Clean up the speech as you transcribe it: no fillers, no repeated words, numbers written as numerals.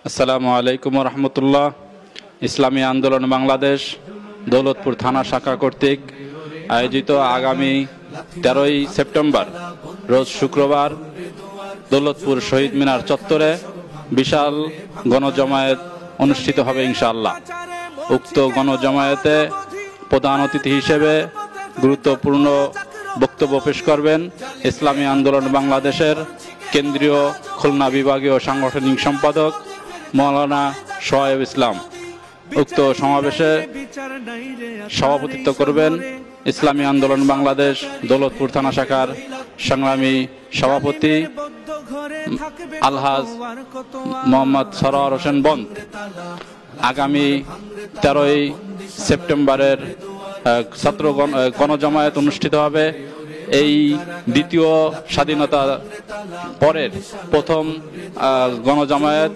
আসসালামু আলাইকুম রহমতুল্লাহ। ইসলামী আন্দোলন বাংলাদেশ দৌলতপুর থানা শাখা কর্তৃক আয়োজিত আগামী 13ই সেপ্টেম্বর রোজ শুক্রবার দৌলতপুর শহীদ মিনার চত্বরে বিশাল গণজমায়েত অনুষ্ঠিত হবে ইনশাআল্লাহ। উক্ত গণজমায়েতে প্রধান অতিথি হিসেবে গুরুত্বপূর্ণ বক্তব্য পেশ করবেন ইসলামী আন্দোলন বাংলাদেশের কেন্দ্রীয় খুলনা বিভাগীয় সাংগঠনিক সম্পাদক মাওলানা সোহায়েব ইসলাম। উক্ত সমাবেশে সভাপতিত্ব করবেন ইসলামী আন্দোলন বাংলাদেশ দৌলতপুর থানা শাখার সংগ্রামী সভাপতি আলহাজ মোহাম্মদ সরোয়ার হোসেন বন্দ। আগামী 13ই সেপ্টেম্বরের ছাত্র গণজমায়েত অনুষ্ঠিত হবে। এই দ্বিতীয় স্বাধীনতা পরের প্রথম গণজমায়েত